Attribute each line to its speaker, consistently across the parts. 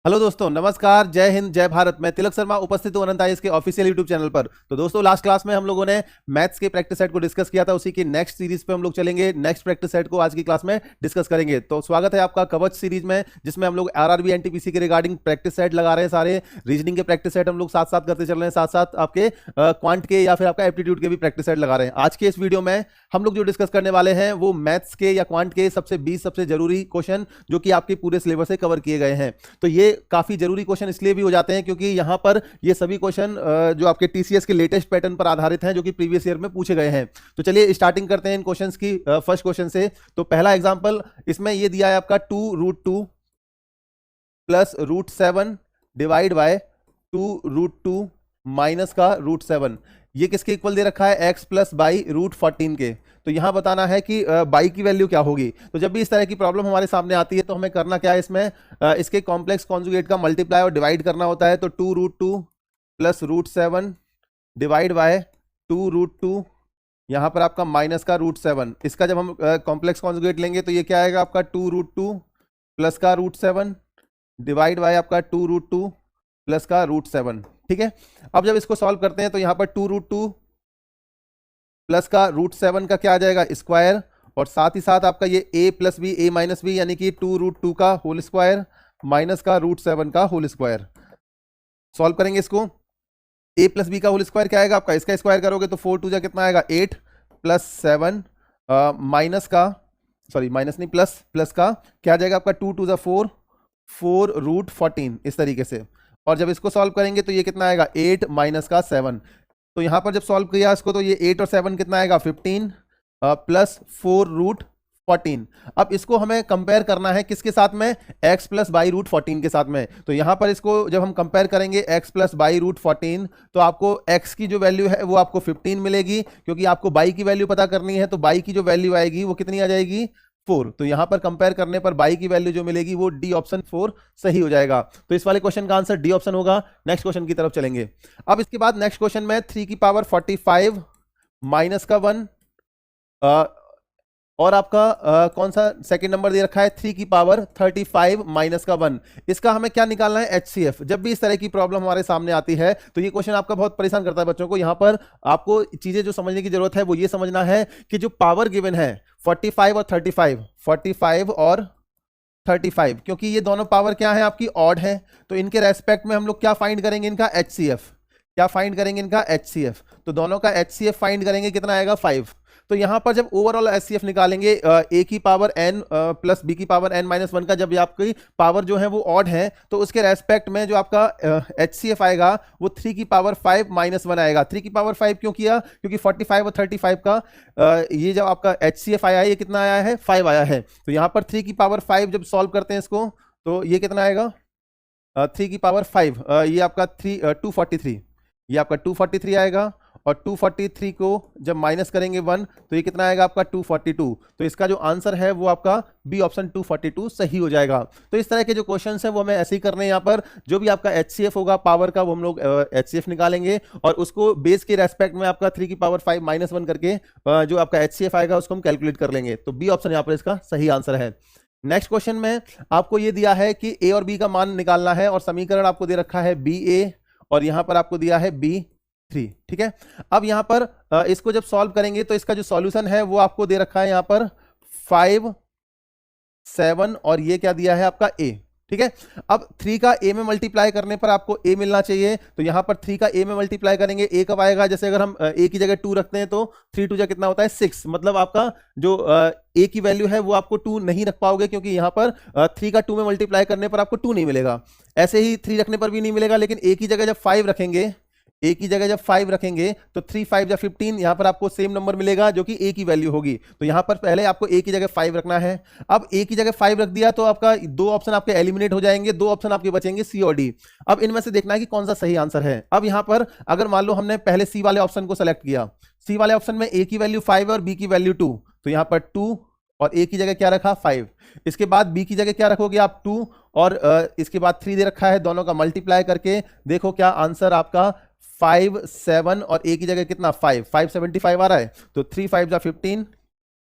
Speaker 1: Hello दोस्तों, नमस्कार, जय हिंद, जय भारत। मैं तिलक शर्मा उपस्थित हूं अनंत आईएएस के ऑफिशियल यूट्यूब चैनल पर। तो दोस्तों, लास्ट क्लास में हम लोगों ने मैथ्स के प्रैक्टिस सेट को डिस्कस किया था। उसी की नेक्स्ट सीरीज पे हम लोग चलेंगे। नेक्स्ट प्रैक्टिस सेट को आज की क्लास में डिस्कस करेंगे। तो स्वागत है आपका कवच सीरीज में, जिसमें हम लोग आरआरबी एनटीपीसी के रिगार्डिंग प्रैक्टिस सेट लगा रहे हैं। सारे रीजनिंग के प्रैक्टिस सेट हम लोग साथ साथ करते चल रहे हैं, साथ साथ आपके क्वांट के या फिर आपका एप्टीट्यूड के भी प्रैक्टिस सेट लगा रहे हैं। आज के इस वीडियो में हम लोग जो डिस्कस करने वाले हैं वो मैथ्स के या क्वांट के सबसे 20 सबसे जरूरी क्वेश्चन जो कि आपके पूरे सिलेबस से कवर किए गए हैं। तो ये काफी जरूरी क्वेश्चन इसलिए भी हो जाते हैं क्योंकि यहां पर ये सभी क्वेश्चन जो आपके टीसीएस के लेटेस्ट पैटर्न पर आधारित हैं, जो कि प्रीवियस ईयर में पूछे गए हैं। तो चलिए स्टार्टिंग करते हैं इन क्वेश्चंस की फर्स्ट क्वेश्चन से। तो पहला एग्जांपल इसमें ये दिया है आपका 2√2 प्लस √7 डिवाइड बाय 2√2 माइनस का √7। ये किसके इक्वल दे रखा है? x प्लस बाई √14 के। तो यहां बताना है कि बाई की वैल्यू क्या होगी। तो जब भी इस तरह की प्रॉब्लम हमारे सामने आती है तो हमें करना क्या है, इसमें इसके कॉम्प्लेक्स कॉन्जुगेट का मल्टीप्लाई और डिवाइड करना होता है। तो 2√2 प्लस √7 डिवाइड बाय 2√2, यहां पर आपका माइनस का √7। इसका जब हम कॉम्प्लेक्स कॉन्जुगेट लेंगे तो ये क्या आएगा आपका 2√2 प्लस का √7 डिवाइड बाय आपका 2√2 प्लस का √7। ठीक है, अब जब इसको सॉल्व करते हैं तो यहां पर 2√2 प्लस का √7 का क्या आ जाएगा? स्क्वायर, और साथ ही साथ आपका ये a plus B a minus B, यानी कि 2√2 का होल स्क्वायर माइनस का √7 का होल स्क्वायर। सॉल्व करेंगे इसको। a प्लस बी का होल स्क्वायर क्या आएगा आपका? इसका स्क्वायर करोगे तो 4 2 जा कितना आएगा? 8 प्लस 7 माइनस का, सॉरी माइनस नहीं, प्लस का क्या आ जाएगा आपका? 2 2 जा 4 4√14, इस तरीके से। और जब इसको सॉल्व करेंगे तो ये कितना आएगा? 8 माइनस का 7। तो यहां पर जब सॉल्व किया इसको तो ये 8 और 7 कितना आएगा? 15 प्लस 4√14। अब इसको हमें कंपेयर करना है किसके साथ में? x प्लस बाई √14 के साथ में। तो यहां पर इसको जब हम कंपेयर करेंगे x प्लस बाई √14, तो आपको x की जो वैल्यू है वो आपको 15 मिलेगी, क्योंकि आपको बाई की वैल्यू पता करनी है। तो बाई की जो वैल्यू आएगी वो कितनी आ जाएगी? 4। तो यहां पर कंपेयर करने पर बाई की वैल्यू जो मिलेगी वो डी ऑप्शन 4 सही हो जाएगा। तो इस वाले क्वेश्चन का आंसर डी ऑप्शन होगा। नेक्स्ट क्वेश्चन की तरफ चलेंगे। अब इसके बाद नेक्स्ट क्वेश्चन में 3 की पावर 45 माइनस का 1, और आपका कौन सा सेकंड नंबर दे रखा है? 3 की पावर 35 माइनस का 1। इसका हमें क्या निकालना है? HCF। जब भी इस तरह की प्रॉब्लम हमारे सामने आती है तो ये क्वेश्चन आपका बहुत परेशान करता है बच्चों को। यहां पर आपको चीजें जो समझने की जरूरत है वो ये समझना है कि जो पावर गिवन है 45 और 35, 45 और 35, क्योंकि ये दोनों पावर क्या है आपकी? ऑड है। तो इनके रेस्पेक्ट में हम लोग क्या फाइंड करेंगे? इनका HCF। क्या फाइंड करेंगे? इनका HCF। तो दोनों का HCF फाइंड करेंगे, कितना आएगा? 5। तो यहां पर जब ओवरऑल HCF निकालेंगे a की पावर n प्लस b की पावर n माइनस 1 का, जब आपकी पावर जो है वो ऑड है तो उसके रेस्पेक्ट में जो आपका HCF आएगा वो 3 की पावर 5 माइनस 1 आएगा। 3 की पावर 5 क्यों किया? क्योंकि 45 और 35 का ये जब आपका HCF आया है ये कितना आया है? 5 आया है। तो यहां पर 3 की पावर 5 जब सॉल्व करते हैं इसको तो ये कितना आएगा? 3 की पावर 5, ये आपका 243, ये आपका 243 आएगा। और 243 को जब माइनस करेंगे 1 तो ये कितना आएगा आपका? 242। तो इसका जो आंसर है वो आपका बी ऑप्शन 242 सही हो जाएगा। तो इस तरह के जो क्वेश्चन है वो हमें ऐसे ही करने हैं। यहाँ पर जो भी आपका HCF होगा पावर का वो हम लोग HCF निकालेंगे, और उसको बेस के रेस्पेक्ट में आपका 3 की पावर 5 माइनस 1 करके जो आपका HCF आएगा उसको हम कैलकुलेट कर लेंगे। तो बी ऑप्शन यहाँ पर इसका सही आंसर है। नेक्स्ट क्वेश्चन में आपको ये दिया है कि a और b का मान निकालना है, और समीकरण आपको दे रखा है BA और यहां पर आपको दिया है B3। ठीक है, अब यहां पर इसको जब सॉल्व करेंगे तो इसका जो सॉल्यूशन है वो आपको दे रखा है यहां पर 5 7, और ये क्या दिया है आपका A। ठीक है, अब 3 का a में मल्टीप्लाई करने पर आपको a मिलना चाहिए। तो यहां पर 3 का a में मल्टीप्लाई करेंगे, a कब आएगा? जैसे अगर हम a की जगह 2 रखते हैं तो 3 2 जा कितना होता है? 6। मतलब आपका जो a की वैल्यू है वो आपको 2 नहीं रख पाओगे, क्योंकि यहां पर 3 का 2 में मल्टीप्लाई करने पर आपको 2 नहीं मिलेगा। ऐसे ही 3 रखने पर भी नहीं मिलेगा, लेकिन a की जगह जब 5 रखेंगे, a की जगह जब 5 रखेंगे तो 3 5 या 15, यहां पर आपको सेम नंबर मिलेगा जो कि a की वैल्यू होगी। तो यहां पर पहले आपको a की जगह 5 रखना है। अब a की जगह 5 रख दिया तो आपका दो ऑप्शन आपके एलिमिनेट हो जाएंगे, दो ऑप्शन आपके बचेंगे C और D। अब इनमें से देखना है कि कौन सा सही आंसर है। अब यहां पर अगर मान लो हमने पहले C वाले ऑप्शन को सेलेक्ट किया, C वाले ऑप्शन में a की वैल्यू 5 और b की वैल्यू 2, तो यहां पर 2 और a की जगह क्या रखा? 5। इसके बाद b की जगह क्या रखोगे आप? 2, और इसके बाद 3 दे रखा है। दोनों का मल्टीप्लाई करके देखो क्या आंसर आपका 5 7, और a की जगह कितना? 5 575 आ रहा है। तो 3 5 15,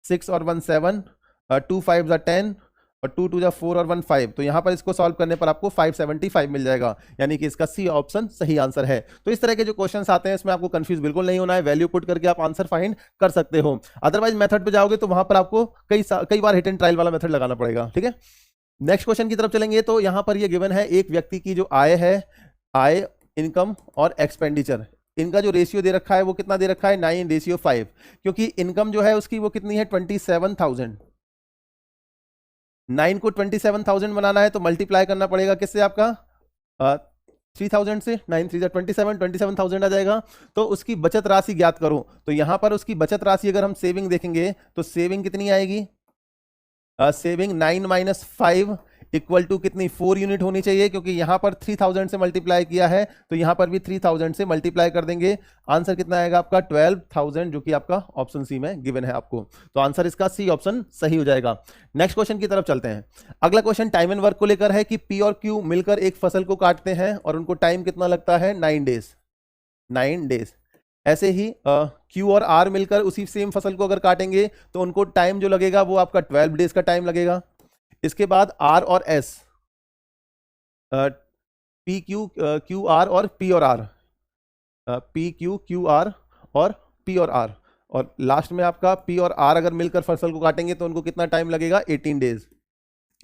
Speaker 1: 6 और 1 7, 2 5 10, और 2 2 जा 4 और 1 5, तो यहाँ पर इसको सॉल्व करने पर आपको 575 मिल जाएगा, यानी कि इसका सी ऑप्शन सही आंसर है। तो इस तरह के जो क्वेश्चंस आते हैं इसमें आपको कंफ्यूज बिल्कुल नहीं होना है, वैल्यू पुट करके आप आंसर फाइंड कर सकते हो। अदरवाइज मेथड पे जाओगे तो वहां पर आपको कई बार हिट एंड ट्रायल वाला मेथड लगाना पड़ेगा। ठीक है, नेक्स्ट क्वेश्चन की तरफ चलेंगे। तो यहां पर ये गिवन है एक व्यक्ति की जो आय है, आय, इनकम और एक्सपेंडिचर, इनका जो रेशियो दे रखा है वो कितना दे रखा है, 9:5, क्योंकि इनकम जो है उसकी वो कितनी है 27,000, 9 को 27,000 बनाना है तो मल्टीप्लाई करना पड़ेगा किससे, आपका 3000 से, 9 3 27,000 आ जाएगा। तो उसकी बचत राशि ज्ञात करो। तो यहां पर उसकी बचत राशि अगर हम सेविंग देखेंगे तो सेविंग कितनी आएगी, सेविंग 9 - 5 इक्वल टू कितनी, 4 यूनिट होनी चाहिए, क्योंकि यहां पर 3000 से मल्टीप्लाई किया है तो यहां पर भी 3000 से मल्टीप्लाई कर देंगे। आंसर कितना आएगा आपका 12,000, जो कि आपका ऑप्शन सी में गिवन है आपको। तो आंसर इसका सी ऑप्शन सही हो जाएगा। नेक्स्ट क्वेश्चन की तरफ चलते हैं। अगला क्वेश्चन टाइम एंड वर्क को लेकर है कि पी और क्यू मिलकर एक फसल को काटते हैं और उनको टाइम कितना लगता है, 9 डेज, 9 डेज। ऐसे ही क्यू और आर मिलकर उसी सेम फसल को अगर काटेंगे तो उनको टाइम जो लगेगा वो आपका 12 डेज का टाइम लगेगा। इसके बाद आर और एस, पी क्यू आर और पी और आर, पी क्यू आर और पी और आर, और लास्ट में आपका पी और आर अगर मिलकर फसल को काटेंगे तो उनको कितना टाइम लगेगा, 18 डेज,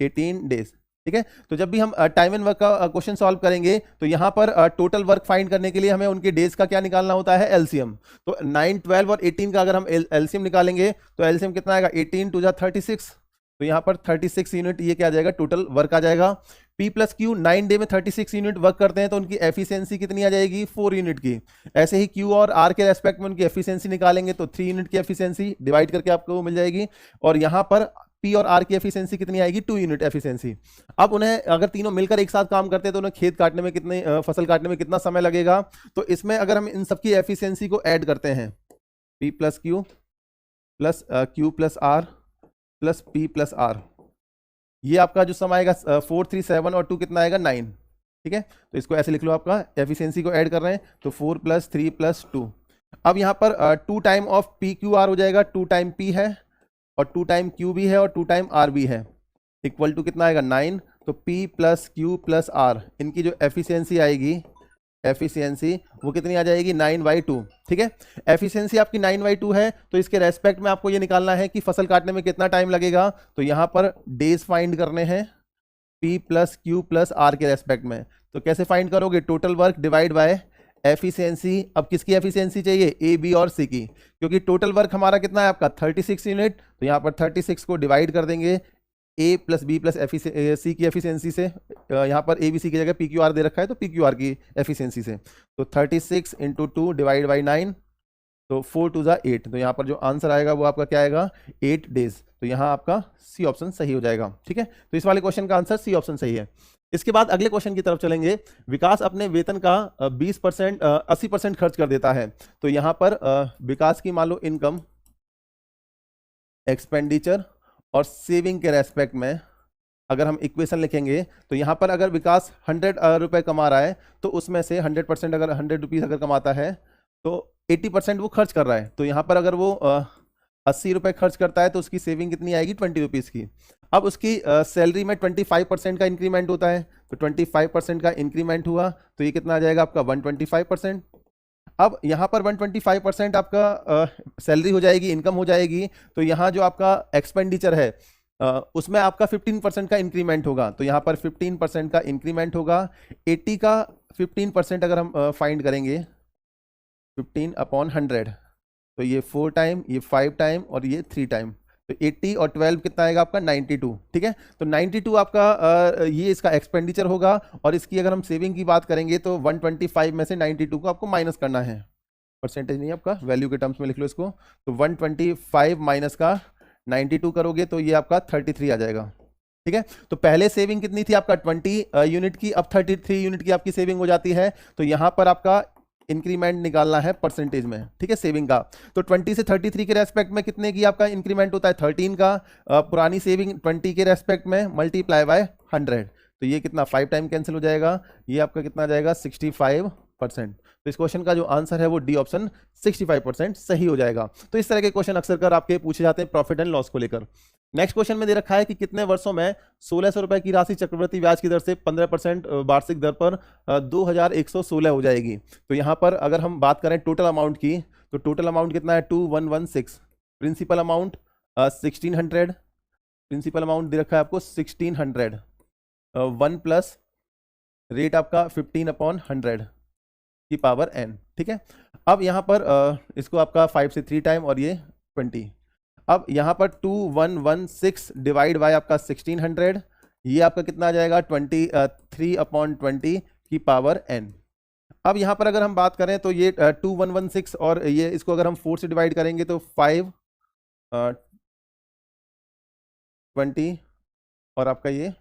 Speaker 1: 18 डेज। ठीक है, तो जब भी हम टाइम एंड वर्क का क्वेश्चन सॉल्व करेंगे तो यहां पर टोटल वर्क फाइंड करने के लिए हमें उनके डेज का क्या निकालना होता है, एलसीएम। तो 9 12 और 18 का अगर हम एलसीएम निकालेंगे तो एलसीएम कितना आएगा, 18 2 जा 36, तो यहां पर 36 यूनिट ये क्या आ जाएगा, टोटल वर्क आ जाएगा। P प्लस क्यू 9 डे में 36 यूनिट वर्क करते हैं तो उनकी एफिशिएंसी कितनी आ जाएगी, 4 यूनिट की। ऐसे ही Q और R के रेस्पेक्ट में उनकी एफिशिएंसी निकालेंगे तो 3 यूनिट की एफिशिएंसी डिवाइड करके आपको मिल जाएगी। और यहां पर P और R की एफिशिएंसी कितनी आएगी, 2 यूनिट एफिशिएंसी। अब उन्हें अगर तीनों मिलकर एक साथ काम करते हैं तो उन्हें खेत काटने में कितने फसल काटने में कितना समय लगेगा। तो इसमें अगर हम इन सबकी एफिशिएंसी को ऐड करते हैं, P plus Q plus Q plus R plus P plus R, ये आपका जो सम आएगा 4 3 7 और 2 कितना आएगा, 9। ठीक है, तो इसको ऐसे लिख लो, आपका एफिशिएंसी को ऐड कर रहे हैं तो 4 + 3 + 2। अब यहाँ पर 2 time of P Q R हो जाएगा, 2 टाइम पी है और 2 टाइम क्यू भी है और 2 टाइम आर भी है, इक्वल टू कितना आएगा, 9। तो P plus Q plus R, इनकी जो एफिशिएंसी आएगी, एफिशिएंसी वो कितनी आ जाएगी, 9/2। ठीक है, एफिशिएंसी आपकी 9/2 है तो इसके रेस्पेक्ट में आपको ये निकालना है कि फसल काटने में कितना टाइम लगेगा। तो यहां पर डेज फाइंड करने हैं P plus Q plus R के रेस्पेक्ट में। तो कैसे फाइंड करोगे, total work divide by efficiency. अब किसकी एफिशिएंसी चाहिए, ए बी और सी की, क्योंकि टोटल वर्क हमारा कितना है आपका 36 यूनिट। तो यहाँ पर 36 को डिवाइड कर देंगे ए प्लस बी प्लस सी की एफिशिएंसी से, यहाँ पर ए बी सी की जगह पी क्यू आर दे रखा है तो पी क्यू आर की एफिशिएंसी से। तो 36 × 2 डिवाइड बाई 9, तो 4 2 जा 8। तो यहाँ पर जो आंसर आएगा वो आपका क्या आएगा, 8 डेज। तो यहाँ आपका सी ऑप्शन सही हो जाएगा। ठीक है, तो इस वाले क्वेश्चन का आंसर सी ऑप्शन सही है। इसके बाद अगले क्वेश्चन की तरफ चलेंगे। विकास अपने वेतन का 20% 80% खर्च कर देता है। तो यहाँ पर विकास की मान लो इनकम, एक्सपेंडिचर और सेविंग के रेस्पेक्ट में अगर हम इक्वेशन लिखेंगे तो यहाँ पर अगर विकास 100 रुपये कमा रहा है तो उसमें से 100% अगर 100 रुपीज़ अगर कमाता है तो 80% वो खर्च कर रहा है। तो यहाँ पर अगर वो 80 रुपये खर्च करता है तो उसकी सेविंग कितनी आएगी, 20 रुपीज़ की। अब उसकी सैलरी में 25% का इंक्रीमेंट होता है, तो 25% का इंक्रीमेंट हुआ तो ये कितना आ जाएगा आपका 125%। अब यहाँ पर 125% आपका सैलरी हो जाएगी, इनकम हो जाएगी। तो यहाँ जो आपका एक्सपेंडिचर है उसमें आपका 15% का इंक्रीमेंट होगा। तो यहाँ पर 15% का इंक्रीमेंट होगा। 80 का 15% अगर हम फाइंड करेंगे 15/100, तो ये 4 टाइम, ये 5 टाइम और ये 3 टाइम, तो 80 और 12 कितना आएगा आपका 92। ठीक है, तो 92 आपका ये इसका एक्सपेंडिचर होगा। और इसकी अगर हम सेविंग की बात करेंगे तो 125 में से 92 को आपको माइनस करना है, परसेंटेज नहीं आपका, वैल्यू के टर्म्स में लिख लो इसको। तो 125 माइनस का 92 करोगे तो ये आपका 33 आ जाएगा। ठीक है, तो पहले सेविंग कितनी थी आपका 20 यूनिट की, अब 33 यूनिट की आपकी सेविंग हो जाती है। तो यहाँ पर आपका इंक्रीमेंट निकालना है परसेंटेज में। ठीक है, सेविंग का। तो 20 से 33 के रेस्पेक्ट में कितने की आपका इंक्रीमेंट होता है, 13 का। पुरानी सेविंग 20 के रेस्पेक्ट में मल्टीप्लाई बाय 100, तो ये कितना 5 टाइम कैंसिल हो जाएगा, ये आपका कितना आ जाएगा 65 65%। तो इस क्वेश्चन का जो आंसर है वो डी ऑप्शन 65% सही हो जाएगा। तो इस तरह के क्वेश्चन अक्सर कर आपके पूछे जाते हैं प्रॉफिट एंड लॉस को लेकर। नेक्स्ट क्वेश्चन में दे रखा है कि कितने वर्षों में 1600 रुपए की राशि चक्रवृद्धि ब्याज की दर से 15% वार्षिक दर पर 2116 हो जाएगी। तो यहाँ पर अगर हम बात करें टोटल अमाउंट की, तो टोटल अमाउंट कितना है 2116, प्रिंसिपल अमाउंट 1600, प्रिंसिपल अमाउंट दे रखा है आपको 1600, 1 प्लस रेट आपका 15/100 की पावर n। ठीक है, अब यहाँ पर इसको आपका 5 से 3 टाइम और ये 20। अब यहाँ पर 2116 डिवाइड बाय आपका 1600, ये आपका कितना आ जाएगा 23/20 की पावर n। अब यहाँ पर अगर हम बात करें तो ये 2116 और ये इसको अगर हम 4 से डिवाइड करेंगे तो 5 20 और आपका ये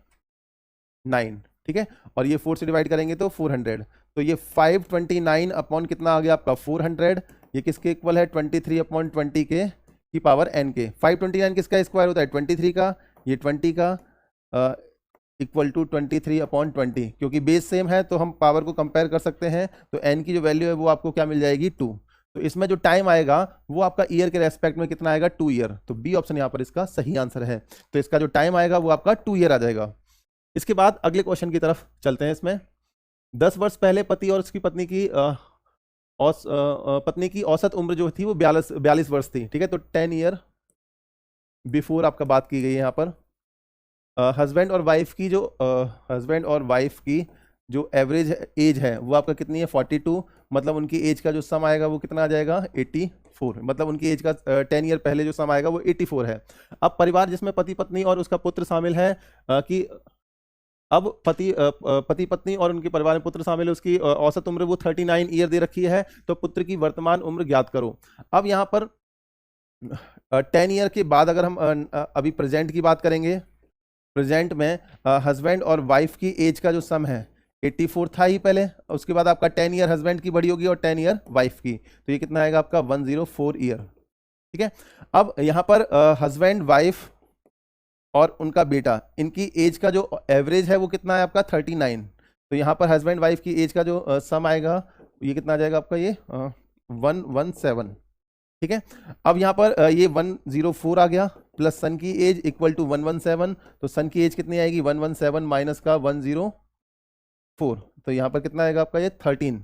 Speaker 1: 9। ठीक है, और ये 4 से डिवाइड करेंगे तो 400। तो ये 529 अपॉन कितना आ गया आपका 400, ये किसके इक्वल है 23/20 के की पावर n के। 529 किसका स्क्वायर होता है 23 का, ये 20 का इक्वल टू 23/20। क्योंकि बेस सेम है तो हम पावर को कंपेयर कर सकते हैं। तो n की जो वैल्यू है वो आपको क्या मिल जाएगी 2। तो इसमें जो टाइम आएगा वो आपका ईयर के रेस्पेक्ट में कितना आएगा 2 ईयर। तो बी ऑप्शन यहाँ पर इसका सही आंसर है। तो इसका जो टाइम आएगा वो आपका 2 ईयर आ जाएगा। इसके बाद अगले क्वेश्चन की तरफ चलते हैं। इसमें 10 वर्ष पहले पति और उसकी पत्नी की औसत उम्र जो थी वो 42 वर्ष थी। ठीक है, तो 10 ईयर बिफोर आपका बात की गई है यहाँ पर। हस्बैंड और वाइफ की जो एवरेज एज है वो आपका कितनी है 42, मतलब उनकी एज का जो सम आएगा वो कितना आ जाएगा 84, मतलब उनकी एज का 10 ईयर पहले जो सम आएगा वो 84 है। अब परिवार जिसमें पति पत्नी और उसका पुत्र शामिल है कि अब पति पत्नी और उनके परिवार में पुत्र शामिल है, उसकी औसत उम्र वो 39 ईयर दे रखी है। तो पुत्र की वर्तमान उम्र ज्ञात करो। अब यहाँ पर 10 ईयर के बाद अगर हम अभी प्रेजेंट की बात करेंगे, प्रेजेंट में हस्बैंड और वाइफ की एज का जो सम है 84 था ही पहले, उसके बाद आपका 10 ईयर हस्बैंड की बड़ी होगी और 10 ईयर वाइफ की, तो ये कितना आएगा आपका 104 ईयर। ठीक है, अब यहाँ पर हस्बैंड वाइफ और उनका बेटा, इनकी एज का जो एवरेज है वो कितना है आपका 39। तो यहाँ पर हस्बैंड वाइफ की एज का जो सम आएगा ये कितना आ जाएगा आपका ये 117। ठीक है, अब यहाँ पर ये 104 आ गया प्लस सन की एज इक्वल टू 117। तो सन की एज कितनी आएगी 117 माइनस का 104, तो यहाँ पर कितना आएगा आपका ये 13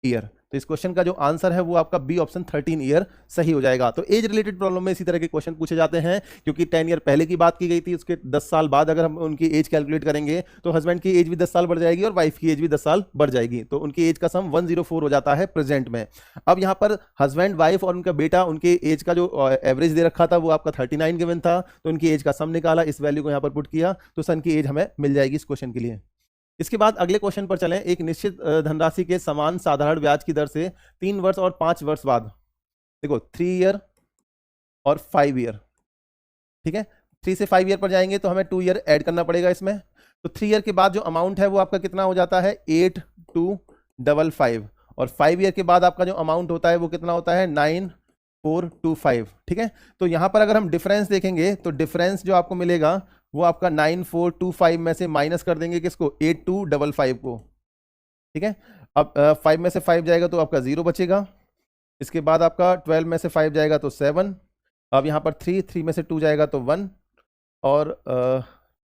Speaker 1: ईयर। तो इस क्वेश्चन का जो आंसर है वो आपका बी ऑप्शन 13 ईयर सही हो जाएगा। तो एज रिलेटेड प्रॉब्लम में इसी तरह के क्वेश्चन पूछे जाते हैं, क्योंकि 10 ईयर पहले की बात की गई थी, उसके 10 साल बाद अगर हम उनकी एज कैलकुलेट करेंगे तो हस्बैंड की एज भी 10 साल बढ़ जाएगी और वाइफ की एज भी 10 साल बढ़ जाएगी। तो उनकी एज का सम 104 हो जाता है प्रेजेंट में। अब यहाँ पर हस्बैंड वाइफ और उनका बेटा, उनके एज का जो एवरेज दे रखा था वो आपका 39 गिवन था, तो उनकी एज का सम निकाला, इस वैल्यू को यहाँ पर पुट किया, तो सन की एज हमें मिल जाएगी इस क्वेश्चन के लिए। इसके बाद अगले क्वेश्चन पर चलें। एक निश्चित धनराशि के समान साधारण ब्याज की दर से 3 वर्ष और 5 वर्ष बाद, देखो 3 ईयर और 5 ईयर। ठीक है, 3 से 5 ईयर पर जाएंगे तो हमें 2 ईयर ऐड करना पड़ेगा इसमें। तो 3 ईयर के बाद जो अमाउंट है वो आपका कितना हो जाता है 8255, और 5 ईयर के बाद आपका जो अमाउंट होता है वो कितना होता है 9425। ठीक है, तो यहां पर अगर हम डिफरेंस देखेंगे तो डिफरेंस जो आपको मिलेगा वो आपका 9425 में से माइनस कर देंगे किसको 8255 को। ठीक है, अब 5 में से 5 जाएगा तो आपका 0 बचेगा। इसके बाद आपका 12 में से 5 जाएगा तो 7। अब यहाँ पर 3 में से 2 जाएगा तो 1, और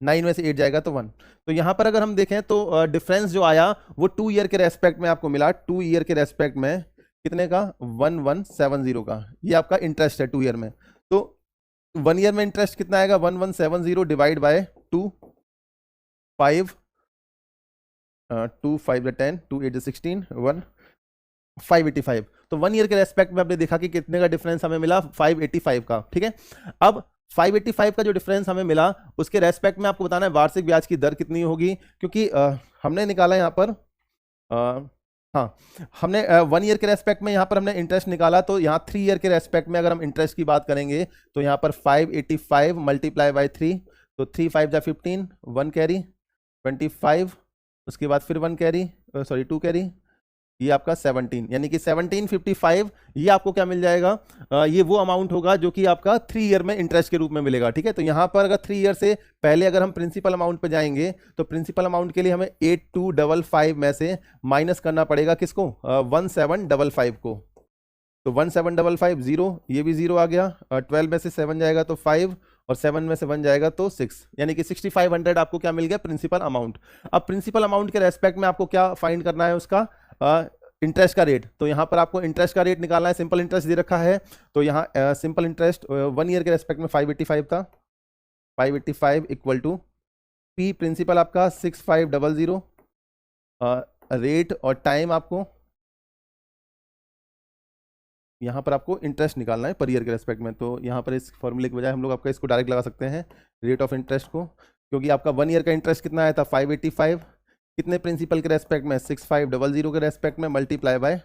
Speaker 1: 9 में से 8 जाएगा तो 1। तो यहाँ पर अगर हम देखें तो डिफरेंस जो आया वो 2 ईयर के रेस्पेक्ट में आपको मिला। 2 ईयर के रेस्पेक्ट में कितने का 1170 का, ये आपका इंटरेस्ट है 2 ईयर में। तो 1 ईयर में इंटरेस्ट कितना आएगा 1170 डिवाइड बाय 2, 5 2 5 10 2 8 16 1 585। तो 1 ईयर के रेस्पेक्ट में आपने देखा कि कितने का डिफरेंस हमें मिला 585 का। ठीक है, अब 585 का जो डिफरेंस हमें मिला उसके रेस्पेक्ट में आपको बताना है वार्षिक ब्याज की दर कितनी होगी, क्योंकि हमने निकाला यहाँ पर हाँ, हमने 1 ईयर के रेस्पेक्ट में यहाँ पर हमने इंटरेस्ट निकाला, तो यहाँ 3 ईयर के रेस्पेक्ट में अगर हम इंटरेस्ट की बात करेंगे तो यहाँ पर 585 मल्टीप्लाई बाय 3, तो 3 5 जा 15, 1 कैरी 25, उसके बाद फिर 1 कैरी 2 कैरी, ये आपका 17, यानी कि 1755 ये आपको क्या मिल जाएगा, ये वो अमाउंट होगा जो कि आपका 3 ईयर में इंटरेस्ट के रूप में मिलेगा। ठीक है, तो यहां पर अगर 3 ईयर से पहले अगर हम प्रिंसिपल अमाउंट पे जाएंगे तो प्रिंसिपल अमाउंट के लिए हमें 8255 में से माइनस करना पड़ेगा किसको, 1755 को। तो 1755 जीरो, ये भी जीरो आ गया, 12 में से 7 जाएगा तो 5 और 7 में से 1 जाएगा तो 6, यानी कि 6500 आपको क्या मिल गया, प्रिंसिपल अमाउंट। अब प्रिंसिपल अमाउंट के रेस्पेक्ट में आपको क्या फाइंड करना है, उसका इंटरेस्ट का रेट। तो यहाँ पर आपको इंटरेस्ट का रेट निकालना है, सिंपल इंटरेस्ट दे रखा है, तो यहाँ सिंपल इंटरेस्ट 1 ईयर के रेस्पेक्ट में 585 था, 585 इक्वल टू पी प्रिंसिपल आपका 6500, रेट और टाइम आपको यहाँ पर आपको इंटरेस्ट निकालना है पर ईयर के रेस्पेक्ट में। तो यहाँ पर इस फॉर्मूले के बजाय हम लोग आपका इसको डायरेक्ट लगा सकते हैं, रेट ऑफ इंटरेस्ट को, क्योंकि आपका 1 ईयर का इंटरेस्ट कितना आया था 585, कितने प्रिंसिपल के रेस्पेक्ट में 6500 के रेस्पेक्ट में, मल्टीप्लाई बाय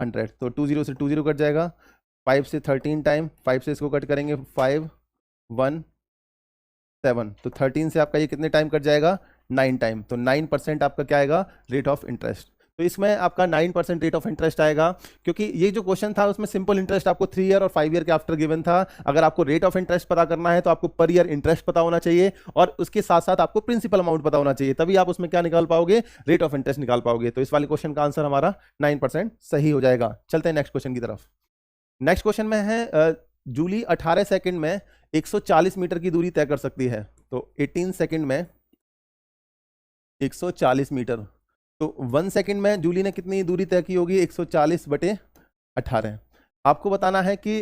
Speaker 1: 100। तो 20 से 20 कट जाएगा, 5 से 13 टाइम, 5 से इसको कट करेंगे 5 1 7, तो 13 से आपका ये कितने टाइम कट जाएगा, 9 टाइम। तो 9% आपका क्या आएगा, रेट ऑफ इंटरेस्ट। तो इसमें आपका 9% रेट ऑफ इंटरेस्ट आएगा, क्योंकि ये जो क्वेश्चन था उसमें सिंपल इंटरेस्ट आपको 3 ईयर और 5 ईयर के आफ्टर गिवन था। अगर आपको रेट ऑफ इंटरेस्ट पता करना है तो आपको पर ईयर इंटरेस्ट पता होना चाहिए और उसके साथ साथ आपको प्रिंसिपल अमाउंट पता होना चाहिए, तभी आप उसमें क्या निकाल पाओगे, रेट ऑफ इंटरेस्ट निकाल पाओगे। तो इस वाले क्वेश्चन का आंसर हमारा 9% सही हो जाएगा। चलते हैं नेक्स्ट क्वेश्चन की तरफ। नेक्स्ट क्वेश्चन में है जूली 18 सेकंड में 140 मीटर की दूरी तय कर सकती है। तो 18 सेकंड में 140 मीटर, तो 1 सेकंड में जूली ने कितनी दूरी तय की होगी, 140/18। आपको बताना है कि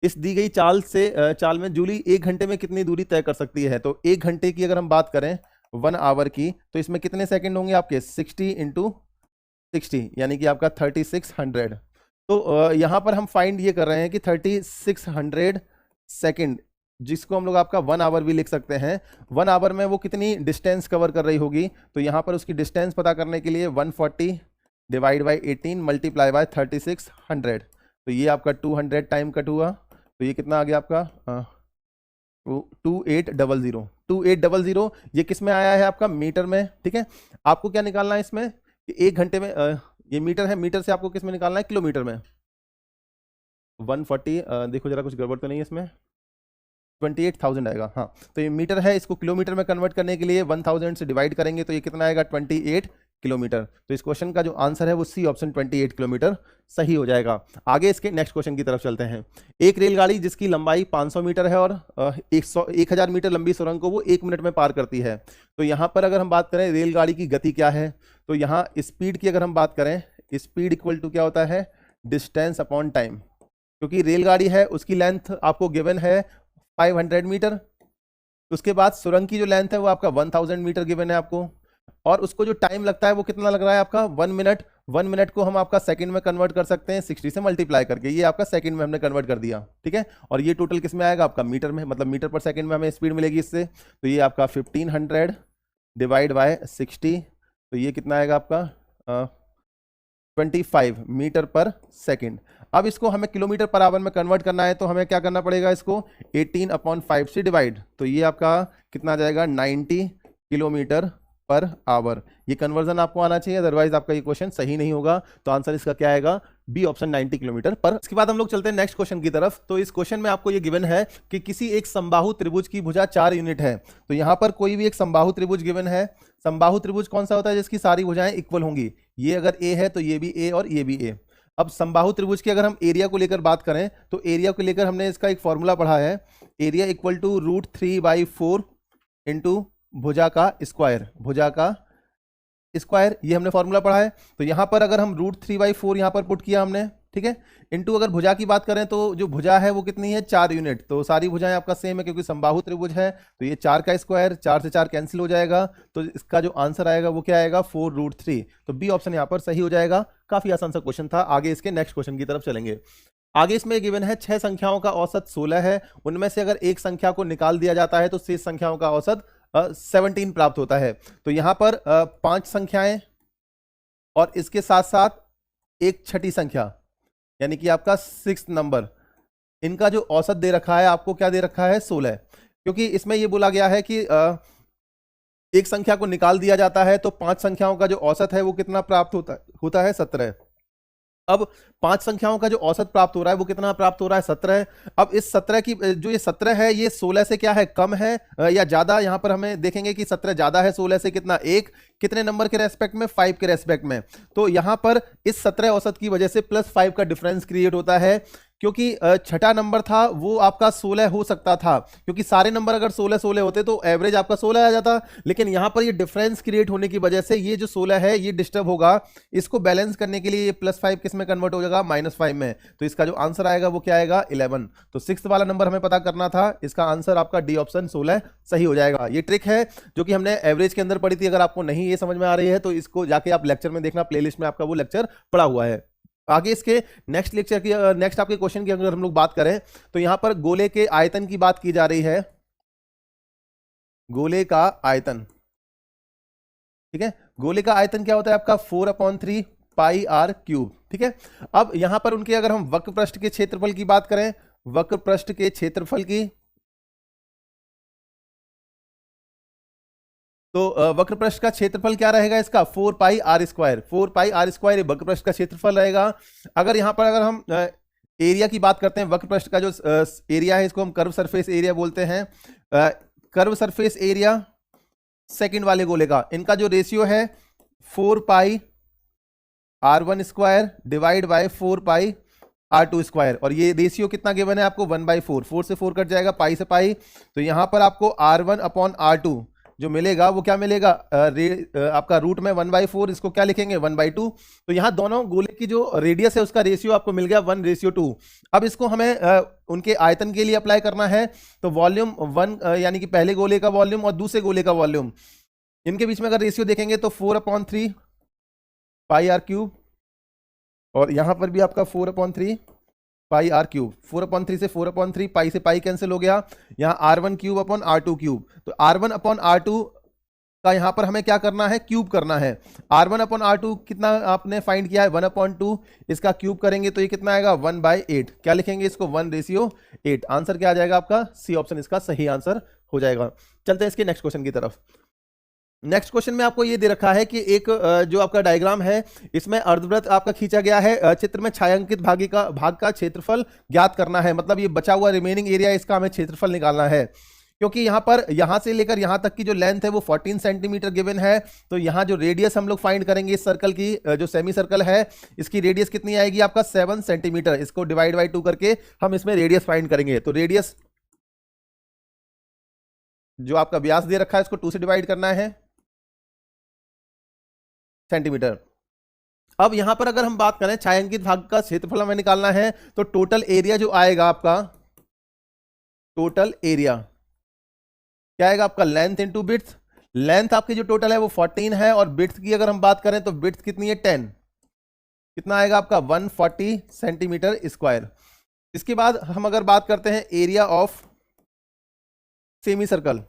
Speaker 1: इस दी गई चाल में जूली 1 घंटे में कितनी दूरी तय कर सकती है। तो 1 घंटे की अगर हम बात करें 1 आवर की, तो इसमें कितने सेकंड होंगे आपके, 60 × 60, यानी कि आपका 3600। तो यहाँ पर हम फाइंड ये कर रहे हैं कि 3600 सेकंड, जिसको हम लोग आपका 1 आवर भी लिख सकते हैं, 1 आवर में वो कितनी डिस्टेंस कवर कर रही होगी। तो यहाँ पर उसकी डिस्टेंस पता करने के लिए 140 डिवाइड बाई 18 मल्टीप्लाई बाय 3600, तो ये आपका 200 टाइम कट हुआ, तो ये कितना आ गया आपका 2800। 2800 ये किस में आया है, आपका मीटर में। ठीक है, आपको क्या निकालना है इसमें कि 1 घंटे में, ये मीटर है, मीटर से आपको किस में निकालना है, किलोमीटर में। 140 देखो जरा कुछ गड़बड़ तो नहीं है इसमें, 28,000 आएगा। हाँ, तो ये मीटर है, इसको किलोमीटर में कन्वर्ट करने के लिए 1000 से डिवाइड करेंगे तो ये कितना आएगा, 28 किलोमीटर। तो इस क्वेश्चन का जो आंसर है वो सी ऑप्शन 28 किलोमीटर सही हो जाएगा। आगे इसके नेक्स्ट क्वेश्चन की तरफ चलते हैं। एक रेलगाड़ी जिसकी लंबाई 500 मीटर है और 1000 मीटर लंबी सुरंग को वो 1 मिनट में पार करती है। तो यहाँ पर अगर हम बात करें रेलगाड़ी की गति क्या है, तो यहाँ स्पीड की अगर हम बात करें, स्पीड इक्वल टू क्या होता है, डिस्टेंस अपॉन टाइम। क्योंकि रेलगाड़ी है उसकी लेंथ आपको गिवन है 500 मीटर, उसके बाद सुरंग की जो लेंथ है वो आपका 1000 मीटर गिवन है आपको, और उसको जो टाइम लगता है वो कितना लग रहा है आपका 1 मिनट। 1 मिनट को हम आपका सेकंड में कन्वर्ट कर सकते हैं 60 से मल्टीप्लाई करके, ये आपका सेकंड में हमने कन्वर्ट कर दिया। ठीक है, और ये टोटल किस में आएगा आपका मीटर में, मतलब मीटर पर सेकंड में हमें स्पीड मिलेगी इससे। तो ये आपका 1500 डिवाइड बाय 60, तो ये कितना आएगा आपका 25 मीटर पर सेकंड। अब इसको हमें किलोमीटर पर आवर में कन्वर्ट करना है, तो हमें क्या करना पड़ेगा, इसको 18/5 से डिवाइड, तो ये आपका कितना आ जाएगा 90 किलोमीटर पर आवर। ये कन्वर्जन आपको आना चाहिए, अदरवाइज आपका ये क्वेश्चन सही नहीं होगा। तो आंसर इसका क्या आएगा, बी ऑप्शन 90 किलोमीटर पर। इसके बाद हम लोग चलते हैं नेक्स्ट क्वेश्चन की तरफ। तो इस क्वेश्चन में आपको ये गिवन है कि किसी एक समबाहु त्रिभुज की भुजा 4 यूनिट है। तो यहाँ पर कोई भी एक समबाहु त्रिभुज गिवन है। समबाहु त्रिभुज कौन सा होता है, जिसकी सारी भुजाएं इक्वल होंगी। ये अगर ए है तो ये भी ए और ये भी ए। अब समबाहु त्रिभुज की अगर हम एरिया को लेकर बात करें, तो एरिया को लेकर हमने इसका एक फॉर्मूला पढ़ा है, एरिया इक्वल टू √3/4 इंटू भुजा का स्क्वायर, भुजा का स्क्वायर, ये हमने फॉर्मूला पढ़ा है। तो यहाँ पर अगर हम √3/4 यहाँ पर पुट किया हमने, ठीक है, इंटू अगर भुजा की बात करें तो जो भुजा है वो कितनी है, 4 यूनिट। तो सारी भुजाएं आपका सेम है क्योंकि समबाहु त्रिभुज है, तो ये 4 का स्क्वायर, 4 से 4 कैंसिल हो जाएगा, तो इसका जो आंसर आएगा वो क्या आएगा 4√3। तो बी ऑप्शन यहाँ पर सही हो जाएगा। काफी आसान सा क्वेश्चन था। आगे इसके नेक्स्ट क्वेश्चन की तरफ चलेंगे। आगे इसमें गिवन है 6 संख्याओं का औसत 16 है, उनमें से अगर एक संख्या को निकाल दिया जाता है तो शेष संख्याओं का औसत 17 प्राप्त होता है। तो यहां पर 5 संख्याएं और इसके साथ साथ एक छठी संख्या, यानी कि आपका 6 नंबर, इनका जो औसत दे रखा है आपको क्या दे रखा है 16। क्योंकि इसमें यह बोला गया है कि एक संख्या को निकाल दिया जाता है तो 5 संख्याओं का जो औसत है वो कितना प्राप्त होता है 17। अब 5 संख्याओं का जो औसत प्राप्त हो रहा है वो कितना प्राप्त हो रहा है 17। अब इस 17 की जो ये 17 है ये 16 से क्या है कम है या ज्यादा। यहां पर हमें देखेंगे कि 17 ज्यादा है 16 से कितना, एक, कितने नंबर के रेस्पेक्ट में, 5 के रेस्पेक्ट में। तो यहां पर इस 17 औसत की वजह से +5 का डिफरेंस क्रिएट होता है, क्योंकि छठा नंबर था वो आपका 16 हो सकता था, क्योंकि सारे नंबर अगर 16 होते तो एवरेज आपका 16 आ जाता। लेकिन यहां पर ये डिफरेंस क्रिएट होने की वजह से ये जो 16 है ये डिस्टर्ब होगा। इसको बैलेंस करने के लिए ये +5 किस में कन्वर्ट हो जाएगा, -5 में। तो इसका जो आंसर आएगा वो क्या आएगा, 11। तो 6th वाला नंबर हमें पता करना था, इसका आंसर आपका डी ऑप्शन 16 सही हो जाएगा। ये ट्रिक है जो कि हमने एवरेज के अंदर पढ़ी थी। अगर आपको नहीं ये समझ में आ रही है तो इसको जाके आप लेक्चर में देखना, प्लेलिस्ट में आपका वो लेक्चर पड़ा हुआ है। आगे इसके नेक्स्ट लेक्चर की, नेक्स्ट आपके क्वेश्चन की अगर हम लोग बात करें तो यहां पर गोले के आयतन की बात की जा रही है। गोले का आयतन, ठीक है, गोले का आयतन क्या होता है आपका 4/3 पाई आर क्यूब। ठीक है, अब यहां पर उनके अगर हम वक्र पृष्ठ के क्षेत्रफल की बात करें, वक्र पृष्ठ के क्षेत्रफल की, तो वक्र पृष्ठ का क्षेत्रफल क्या रहेगा इसका 4 pi R square. 4 pi R square ये वक्र पृष्ठ का क्षेत्रफल रहेगा। अगर यहां पर अगर हम एरिया की बात करते हैं, वक्र पृष्ठ का जो एरिया है इसको हम कर्व सरफेस एरिया बोलते हैं। कर्व सरफेस एरिया सेकंड वाले गोले का, इनका जो रेशियो है 4 पाई r1 square divide by 4 pi r2 square, और ये रेशियो कितना गिवन है आपको 1/4। 4 से 4 कट जाएगा, पाई से पाई, तो यहां पर आपको r1/r2 जो मिलेगा वो क्या मिलेगा, आपका रूट में 1/4, इसको क्या लिखेंगे 1/2। तो यहां दोनों गोले की जो रेडियस है उसका रेशियो आपको मिल गया 1:2। अब इसको हमें उनके आयतन के लिए अप्लाई करना है। तो वॉल्यूम 1 यानी कि पहले गोले का वॉल्यूम और दूसरे गोले का वॉल्यूम, इनके बीच में अगर रेशियो देखेंगे तो 4/3 पाई आर क्यूब, और यहां पर भी आपका 4/3 पाई आर क्यूब। 4/3 से 4/3, पाई से पाई कैंसिल हो गया, यहाँ r1 cube upon r2 cube. तो r1/r2 का यहां पर हमें क्या करना है, क्यूब करना है। r1/r2 कितना आपने फाइंड किया है 1/2, इसका क्यूब करेंगे तो ये कितना आएगा 1/8। क्या लिखेंगे इसको 1:8। आंसर क्या आ जाएगा आपका, सी ऑप्शन इसका सही आंसर हो जाएगा। चलते हैं इसके नेक्स्ट क्वेश्चन की तरफ। नेक्स्ट क्वेश्चन में आपको ये दे रखा है कि एक जो आपका डायग्राम है इसमें अर्धवृत्त आपका खींचा गया है। चित्र में छायांकित भाग का क्षेत्रफल ज्ञात करना है, मतलब ये बचा हुआ रिमेनिंग एरिया इसका हमें क्षेत्रफल निकालना है। क्योंकि यहां पर यहां से लेकर यहां तक की जो लेंथ है वो 14 सेंटीमीटर गिवन है, तो यहां जो रेडियस हम लोग फाइंड करेंगे इस सर्कल की, जो सेमी सर्कल है इसकी रेडियस कितनी आएगी आपका 7 सेंटीमीटर। इसको डिवाइड बाई 2 करके हम इसमें रेडियस फाइंड करेंगे। तो रेडियस जो आपका व्यास दे रखा है इसको 2 से डिवाइड करना है सेंटीमीटर। अब यहां पर अगर हम बात करें छायांकित भाग का क्षेत्रफल हमें निकालना है, तो टोटल एरिया जो आएगा आपका, टोटल एरिया क्या आएगा आपका लेंथ इंटू बिड्थ। लेंथ आपकी जो टोटल है वो 14 है, और बिड्थ की अगर हम बात करें तो बिड्थ कितनी है 10, कितना आएगा आपका 140 सेंटीमीटर स्क्वायर। इसके बाद हम अगर बात करते हैं एरिया ऑफ सेमी सर्कल,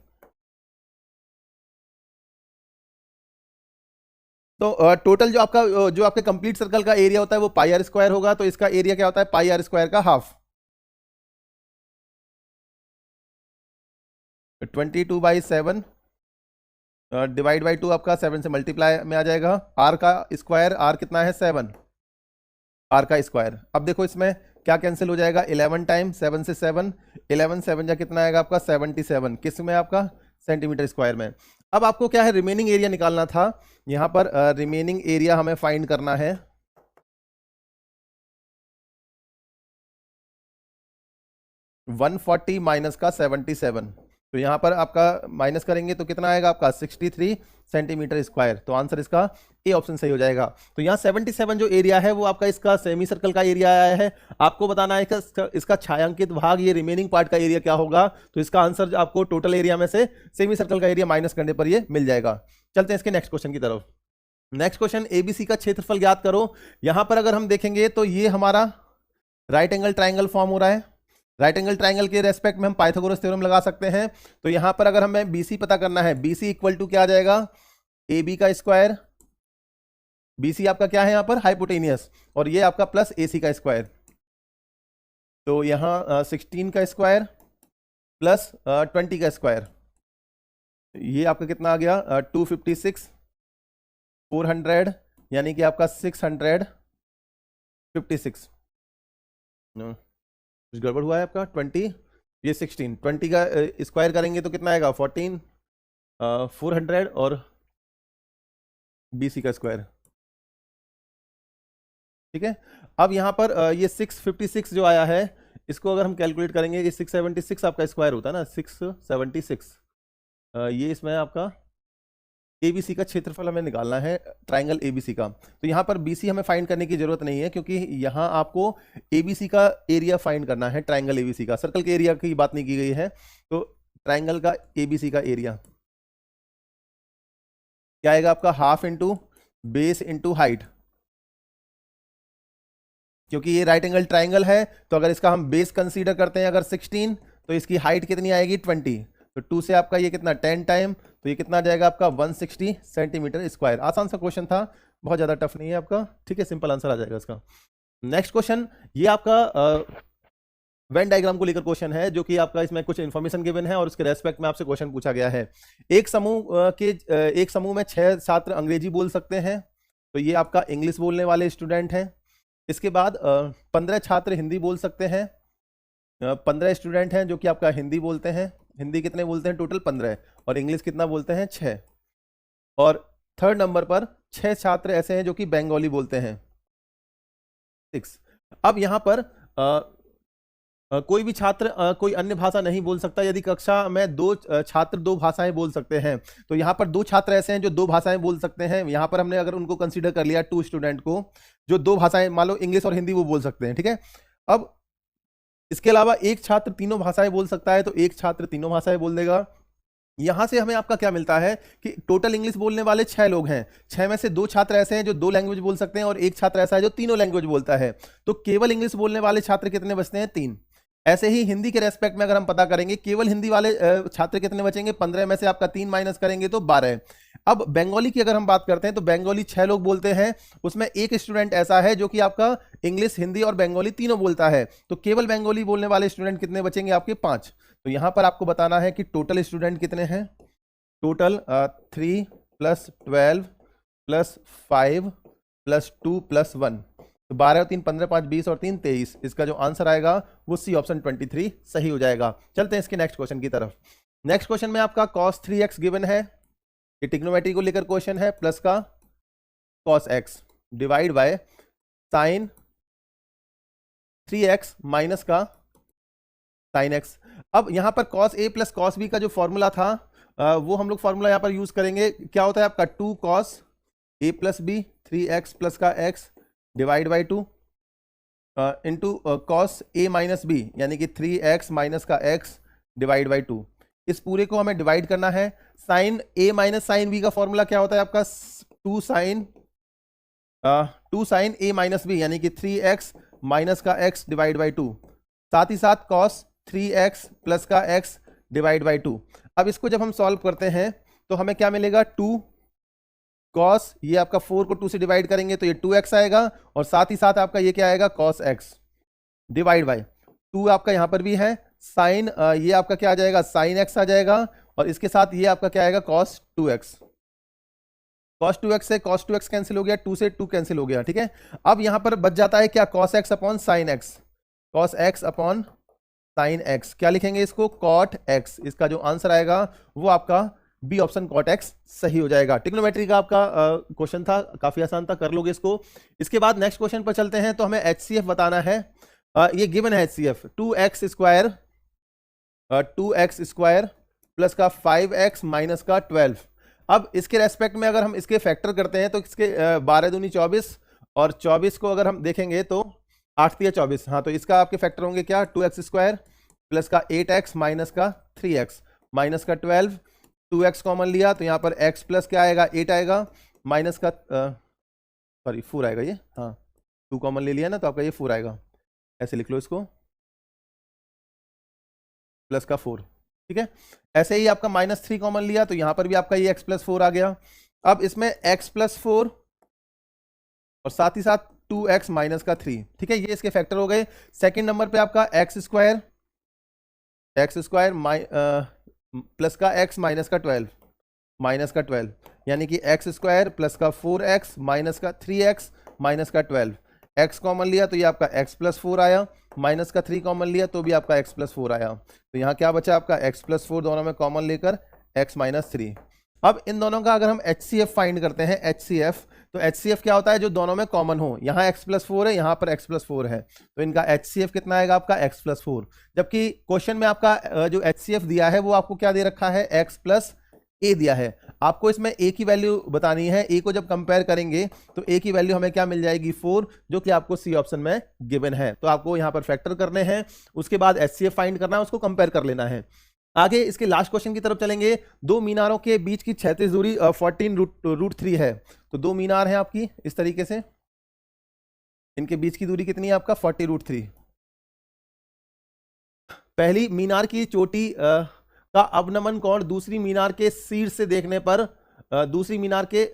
Speaker 1: तो टोटल जो आपके कंप्लीट सर्कल का एरिया होता है वो पाई आर स्क्वायर होगा। तो इसका एरिया क्या होता है पाई आर स्क्वायर का हाफ, 22/7 डिवाइड बाई 2 आपका 7 से मल्टीप्लाई में आ जाएगा। आर का स्क्वायर, आर कितना है 7, आर का स्क्वायर। अब देखो इसमें क्या कैंसिल हो जाएगा, 11 टाइम 7 से 7, 11 7 जा कितना आएगा आपका 77, किस में आपका सेंटीमीटर स्क्वायर में। अब आपको क्या है रिमेनिंग एरिया निकालना था। यहां पर रिमेनिंग एरिया हमें फाइंड करना है। (140 माइनस का 77), तो यहां पर आपका माइनस करेंगे तो कितना आएगा आपका 63 सेंटीमीटर स्क्वायर। तो आंसर इसका ए ऑप्शन सही हो जाएगा। तो यहाँ 77 जो एरिया है वो आपका इसका सेमी सर्कल का एरिया आया है। आपको बताना है कि इसका छायांकित भाग, ये रिमेनिंग पार्ट का एरिया क्या होगा। तो इसका आंसर आपको टोटल एरिया में से सेमी सर्कल का एरिया माइनस करने पर ये मिल जाएगा। चलते हैं इसके नेक्स्ट क्वेश्चन की तरफ। नेक्स्ट क्वेश्चन, एबीसी का क्षेत्रफल ज्ञात करो। यहां पर अगर हम देखेंगे तो ये हमारा राइट एंगल ट्राइंगल फॉर्म हो रहा है। राइट एंगल ट्राइंगल के रेस्पेक्ट में हम पाइथागोरस थ्योरम लगा सकते हैं। तो यहां पर अगर हमें बीसी पता करना है, बीसी इक्वल टू क्या आ जाएगा ए बी का स्क्वायर। बीसी आपका क्या है यहाँ पर हाइपोटेनियस, और ये आपका प्लस ए सी का स्क्वायर। तो यहाँ 16 का स्क्वायर प्लस 20 का स्क्वायर, ये आपका कितना आ गया 256, 400 यानी कि आपका 656। कुछ गड़बड़ हुआ है आपका 20, ये 16, 20 का स्क्वायर करेंगे तो कितना आएगा 14, 400 और BC का स्क्वायर। ठीक है, अब यहाँ पर ये 656 जो आया है, इसको अगर हम कैलकुलेट करेंगे, ये 676 आपका स्क्वायर होता है ना, 676। ये इसमें आपका ABC का क्षेत्रफल हमें निकालना है, ट्राइंगल ABC का। तो यहाँ पर BC हमें फाइंड करने की जरूरत नहीं है, क्योंकि यहाँ आपको ABC का एरिया फाइंड करना है, ट्राइंगल ABC का। सर्कल के एरिया की बात नहीं की गई है, तो ट्राइंगल का ABC का एरिया क्या आएगा आपका, half into base into height. क्योंकि ये राइट एंगल ट्राइंगल है, तो अगर इसका हम बेस कंसीडर करते हैं अगर 16, तो इसकी हाइट कितनी आएगी 20। तो 2 से आपका ये कितना 10 टाइम, तो ये कितना आ जाएगा आपका 160 सेंटीमीटर स्क्वायर। आसान सा क्वेश्चन था, बहुत ज़्यादा टफ नहीं है आपका। ठीक है, सिंपल आंसर आ जाएगा इसका। नेक्स्ट क्वेश्चन, ये आपका वेन डायग्राम को लेकर क्वेश्चन है, जो कि आपका इसमें कुछ इन्फॉर्मेशन गिवन है और उसके रेस्पेक्ट में आपसे क्वेश्चन पूछा गया है। एक समूह में 6 छात्र अंग्रेजी बोल सकते हैं, तो ये आपका इंग्लिश बोलने वाले स्टूडेंट हैं। इसके बाद 15 छात्र हिंदी बोल सकते हैं, 15 स्टूडेंट हैं जो कि आपका हिंदी बोलते हैं। हिंदी कितने बोलते हैं टोटल 15, और इंग्लिश कितना बोलते हैं 6। और थर्ड नंबर पर 6 छात्र ऐसे हैं जो कि बंगाली बोलते हैं, 6। अब यहाँ पर कोई भी छात्र कोई अन्य भाषा नहीं बोल सकता। यदि कक्षा में 2 छात्र 2 भाषाएं बोल सकते हैं, तो यहाँ पर 2 छात्र ऐसे हैं जो 2 भाषाएं बोल सकते हैं। यहाँ पर हमने अगर उनको कंसीडर कर लिया 2 स्टूडेंट को, जो 2 भाषाएं, मान लो इंग्लिश और हिंदी, वो बोल सकते हैं। ठीक है, अब इसके अलावा एक छात्र तीनों भाषाएं बोल सकता है, तो एक छात्र तीनों भाषाएं बोल देगा। यहां से हमें आपका क्या मिलता है कि टोटल इंग्लिश बोलने वाले 6 लोग हैं, 6 में से 2 छात्र ऐसे हैं जो 2 लैंग्वेज बोल सकते हैं, और एक छात्र ऐसा है जो तीनों लैंग्वेज बोलता है। तो केवल इंग्लिश बोलने वाले छात्र कितने बचते हैं, 3। ऐसे ही हिंदी के रेस्पेक्ट में अगर हम पता करेंगे, केवल हिंदी वाले छात्र कितने बचेंगे, 15 में से आपका 3 माइनस करेंगे तो 12। अब बंगाली की अगर हम बात करते हैं, तो बंगाली 6 लोग बोलते हैं, उसमें एक स्टूडेंट ऐसा है जो कि आपका इंग्लिश, हिंदी और बंगाली तीनों बोलता है। तो केवल बंगाली बोलने वाले स्टूडेंट कितने बचेंगे आपके, 5। तो यहां पर आपको बताना है कि टोटल स्टूडेंट कितने हैं। टोटल 3 + 12 + 5 + 2 + 1, तो 12 और 3 15, 5 20 और 3 23। इसका जो आंसर आएगा वो सी ऑप्शन 23 सही हो जाएगा। चलते हैं इसके नेक्स्ट क्वेश्चन की तरफ। नेक्स्ट क्वेश्चन में आपका cos 3x गिवन है, ये ट्रिग्नोमेट्री को लेकर क्वेश्चन है, प्लस का cos x divide by sin 3x minus का sin x। अब यहां पर cos a + cos b का जो फॉर्मूला था, वो हम लोग फॉर्मूला यहां पर यूज करेंगे। क्या होता है आपका 2 cos a + b 3x plus का x divide by 2 into cos a - b, यानी कि 3x माइनस का x डिवाइड बाई 2। इस पूरे को हमें डिवाइड करना है। साइन a - साइन b का फॉर्मूला क्या होता है आपका 2 साइन a - b, यानी कि 3x माइनस का x डिवाइड बाई 2। साथ ही साथ cos 3x प्लस का x डिवाइड बाई 2। अब इसको जब हम सॉल्व करते हैं तो हमें क्या मिलेगा, 2 cos, ये आपका 4 को 2 से डिवाइड करेंगे तो ये 2x आएगा, और साथ ही साथ आपका ये क्या आएगा cos x डिवाइड बाई 2। आपका यहां पर भी है साइन, ये आपका क्या आ जाएगा sin x आ जाएगा, और इसके साथ ये आपका क्या आएगा cos 2x। cos 2x से cos 2x कैंसिल हो गया, 2 से 2 कैंसिल हो गया। ठीक है, अब यहां पर बच जाता है क्या, cos x upon sin x, cos x upon sin x। क्या लिखेंगे इसको, cot x। इसका जो आंसर आएगा वो आपका बी ऑप्शन cot x सही हो जाएगा। ट्रिग्नोमेट्री का आपका क्वेश्चन था, काफी आसान था, कर लोगे इसको। इसके बाद नेक्स्ट क्वेश्चन पर चलते हैं। तो हमें HCF बताना है। ये गिवन है HCF 2x स्क्वायर प्लस का 5x माइनस का 12। अब इसके रेस्पेक्ट में अगर हम इसके फैक्टर करते हैं तो इसके 12 दूनी 24, और 24 को अगर हम देखेंगे तो 8 × 24, हाँ, तो इसका आपके फैक्टर होंगे क्या, 2x स्क्वायर प्लस का 8x माइनस का 3x माइनस का 12। 2x कॉमन लिया तो यहाँ पर x प्लस क्या आएगा, 8 आएगा, माइनस का 4 आएगा ये, हाँ 2 कॉमन ले लिया ना, तो आपका ये 4 आएगा। ऐसे लिख लो इसको, प्लस का 4। ठीक है, ऐसे ही आपका -3 कॉमन लिया तो यहाँ पर भी आपका ये x + 4 आ गया। अब इसमें x + 4 और साथ ही साथ 2x माइनस का 3। ठीक है, ये इसके फैक्टर हो गए। सेकंड नंबर पे आपका x स्क्वायर प्लस का x माइनस का 12। माइनस का 12, यानी कि एक्स स्क्वायर प्लस का 4x माइनस का 3x माइनस का 12। x कॉमन लिया तो ये आपका x प्लस 4 आया, माइनस का 3 कॉमन लिया तो भी आपका x प्लस 4 आया। तो यहाँ क्या बचा आपका x प्लस 4 दोनों में कॉमन लेकर x माइनस 3। अब इन दोनों का अगर हम HCF फाइंड करते हैं, HCF, तो HCF क्या होता है, जो दोनों में कॉमन हो। यहाँ x प्लस 4 है, यहाँ पर x प्लस 4 है, तो इनका HCF कितना आएगा आपका x प्लस 4। जबकि क्वेश्चन में आपका जो HCF दिया है वो आपको क्या दे रखा है, x प्लस a दिया है। आपको इसमें a की वैल्यू बतानी है। a को जब कंपेयर करेंगे तो a की वैल्यू हमें क्या मिल जाएगी, 4, जो कि आपको सी ऑप्शन में गिवन है। तो आपको यहाँ पर फैक्टर करने हैं, उसके बाद HCF फाइंड करना है, उसको कंपेयर कर लेना है। आगे इसके लास्ट क्वेश्चन की तरफ चलेंगे। दो मीनारों के बीच की क्षैतिज दूरी 14√3 है। तो दो मीनार हैं आपकी इस तरीके से, इनके बीच की दूरी कितनी है आपका, 40√3। पहली मीनार की चोटी का अवनमन कोण दूसरी मीनार के शीर्ष से देखने पर, दूसरी मीनार के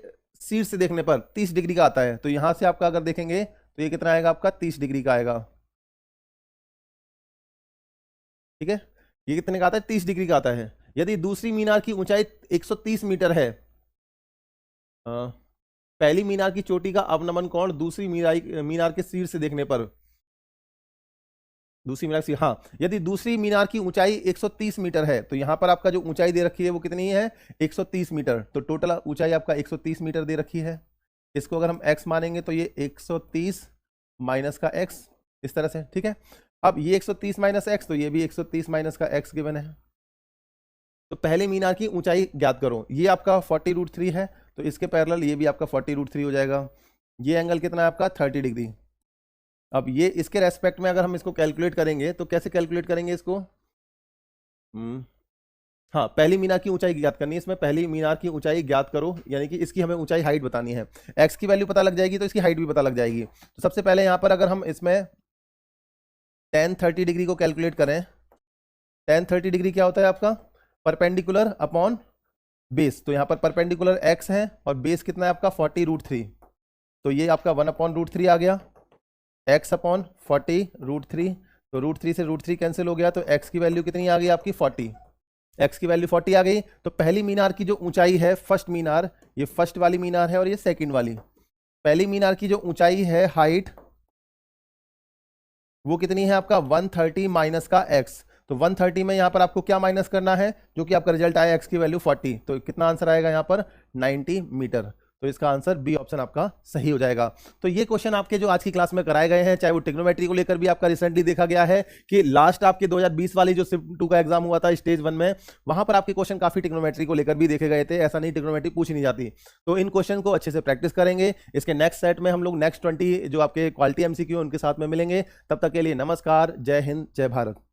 Speaker 1: शीर्ष से देखने पर 30 डिग्री का आता है। तो यहां से आपका अगर देखेंगे तो ये कितना आएगा आपका, 30 डिग्री का आएगा। ठीक है, ये कितने का आता है, 30 डिग्री का आता है। यदि दूसरी मीनार की ऊंचाई 130 मीटर है, पहली मीनार की चोटी का अवनमन कोण दूसरी मीनार के शीर्ष से देखने पर, दूसरी मीनार से, हाँ, यदि दूसरी मीनार की ऊंचाई 130 मीटर है, तो यहां पर आपका जो ऊंचाई दे रखी है वो कितनी है, 130 मीटर। तो टोटल ऊंचाई आपका 130 मीटर दे रखी है। इसको अगर हम x मानेंगे तो ये 130 माइनस का x, इस तरह से। ठीक है, अब ये 130 माइनस x, तो ये भी 130 माइनस का x गिवन है। तो पहले मीनार की ऊंचाई ज्ञात करो। ये आपका 40√3 है, तो इसके पैरेलल ये भी आपका 40√3 हो जाएगा। ये एंगल कितना है आपका, 30 डिग्री। अब ये इसके रेस्पेक्ट में अगर हम इसको कैलकुलेट करेंगे तो कैसे कैलकुलेट करेंगे इसको, हाँ, पहली मीनार की ऊंचाई ज्ञात करनी है। इसमें पहली मीनार की ऊंचाई ज्ञात करो, यानी कि इसकी हमें ऊंचाई, हाइट बतानी है। x की वैल्यू पता लग जाएगी तो इसकी हाइट भी पता लग जाएगी। तो सबसे पहले यहाँ पर अगर हम इसमें tan 30 डिग्री को कैलकुलेट करें, tan 30 डिग्री क्या होता है आपका, परपेंडिकुलर अपॉन बेस। तो यहाँ पर परपेंडिकुलर x है और बेस कितना है आपका, 40√3। तो ये आपका 1/√3 आ गया, x अपॉन 40√3। तो √3 से √3 कैंसिल हो गया, तो x की वैल्यू कितनी आ गई आपकी, 40। x की वैल्यू 40 आ गई। तो पहली मीनार की जो ऊंचाई है, फर्स्ट मीनार, ये फर्स्ट वाली मीनार है और ये सेकंड वाली। पहली मीनार की जो ऊंचाई है, हाइट, वो कितनी है आपका, 130 माइनस का x। तो 130 में यहां पर आपको क्या माइनस करना है, जो कि आपका रिजल्ट आया x की वैल्यू 40। तो कितना आंसर आएगा यहां पर, 90 मीटर। तो इसका आंसर बी ऑप्शन आपका सही हो जाएगा। तो ये क्वेश्चन आपके जो आज की क्लास में कराए गए हैं, चाहे वो ट्रिग्नोमेट्री को लेकर भी आपका रिसेंटली देखा गया है कि लास्ट आपके 2020 वाली जो शिफ्ट 2 का एग्जाम हुआ था स्टेज 1 में, वहां पर आपके क्वेश्चन काफी ट्रिग्नोमेट्री को लेकर भी देखे गए थे। ऐसा नहीं ट्रिग्नोमेट्री पूछी नहीं जाती। तो इन क्वेश्चन को अच्छे से प्रैक्टिस करेंगे। इसके नेक्स्ट सेट में हम लोग नेक्स्ट 20 जो आपके क्वालिटी MCQ उनके साथ में मिलेंगे। तब तक के लिए नमस्कार, जय हिंद, जय भारत।